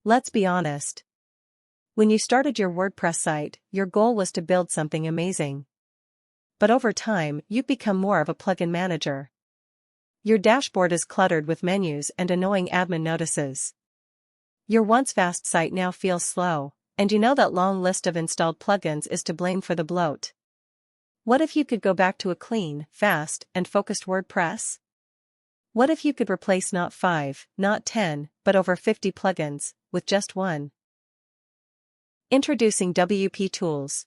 Let's be honest. When you started your WordPress site, your goal was to build something amazing. But over time, you've become more of a plugin manager. Your dashboard is cluttered with menus and annoying admin notices. Your once fast site now feels slow, and you know that long list of installed plugins is to blame for the bloat. What if you could go back to a clean, fast, and focused WordPress? What if you could replace not 5, not 10, but over 50 plugins, with just one? Introducing WP Tools.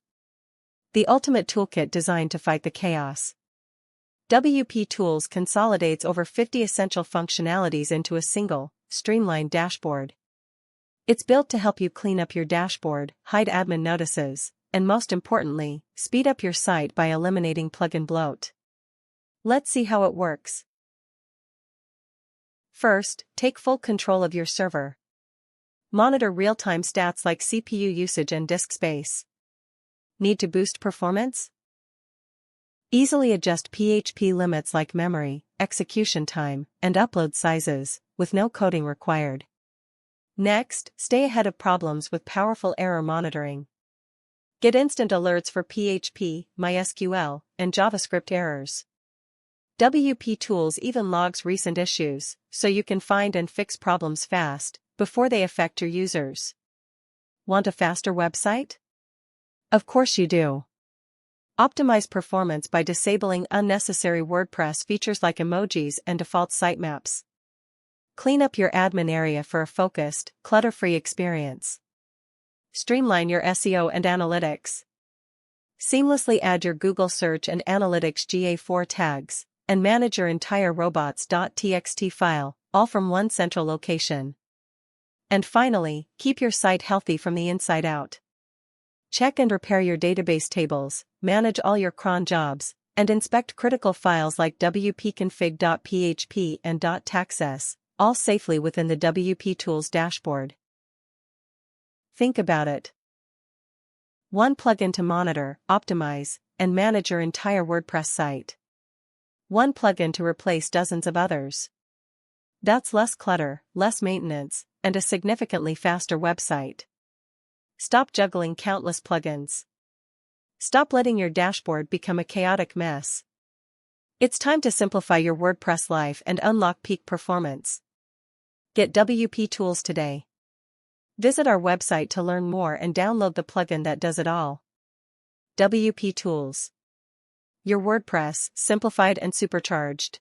The ultimate toolkit designed to fight the chaos. WP Tools consolidates over 50 essential functionalities into a single, streamlined dashboard. It's built to help you clean up your dashboard, hide admin notices, and most importantly, speed up your site by eliminating plugin bloat. Let's see how it works. First, take full control of your server. Monitor real-time stats like CPU usage and disk space. Need to boost performance? Easily adjust PHP limits like memory, execution time, and upload sizes, with no coding required. Next, stay ahead of problems with powerful error monitoring. Get instant alerts for PHP, MySQL, and JavaScript errors. WP Tools even logs recent issues, so you can find and fix problems fast, before they affect your users. Want a faster website? Of course you do. Optimize performance by disabling unnecessary WordPress features like emojis and default sitemaps. Clean up your admin area for a focused, clutter-free experience. Streamline your SEO and analytics. Seamlessly add your Google Search and Analytics GA4 tags, and manage your entire robots.txt file, all from one central location. And finally, keep your site healthy from the inside out. Check and repair your database tables, manage all your cron jobs, and inspect critical files like wp-config.php and .taxs, all safely within the WP Tools dashboard. Think about it. One plugin to monitor, optimize, and manage your entire WordPress site. One plugin to replace dozens of others. That's less clutter, less maintenance, and a significantly faster website. Stop juggling countless plugins. Stop letting your dashboard become a chaotic mess. It's time to simplify your WordPress life and unlock peak performance. Get WP Tools today. Visit our website to learn more and download the plugin that does it all. WP Tools. Your WordPress, simplified and supercharged.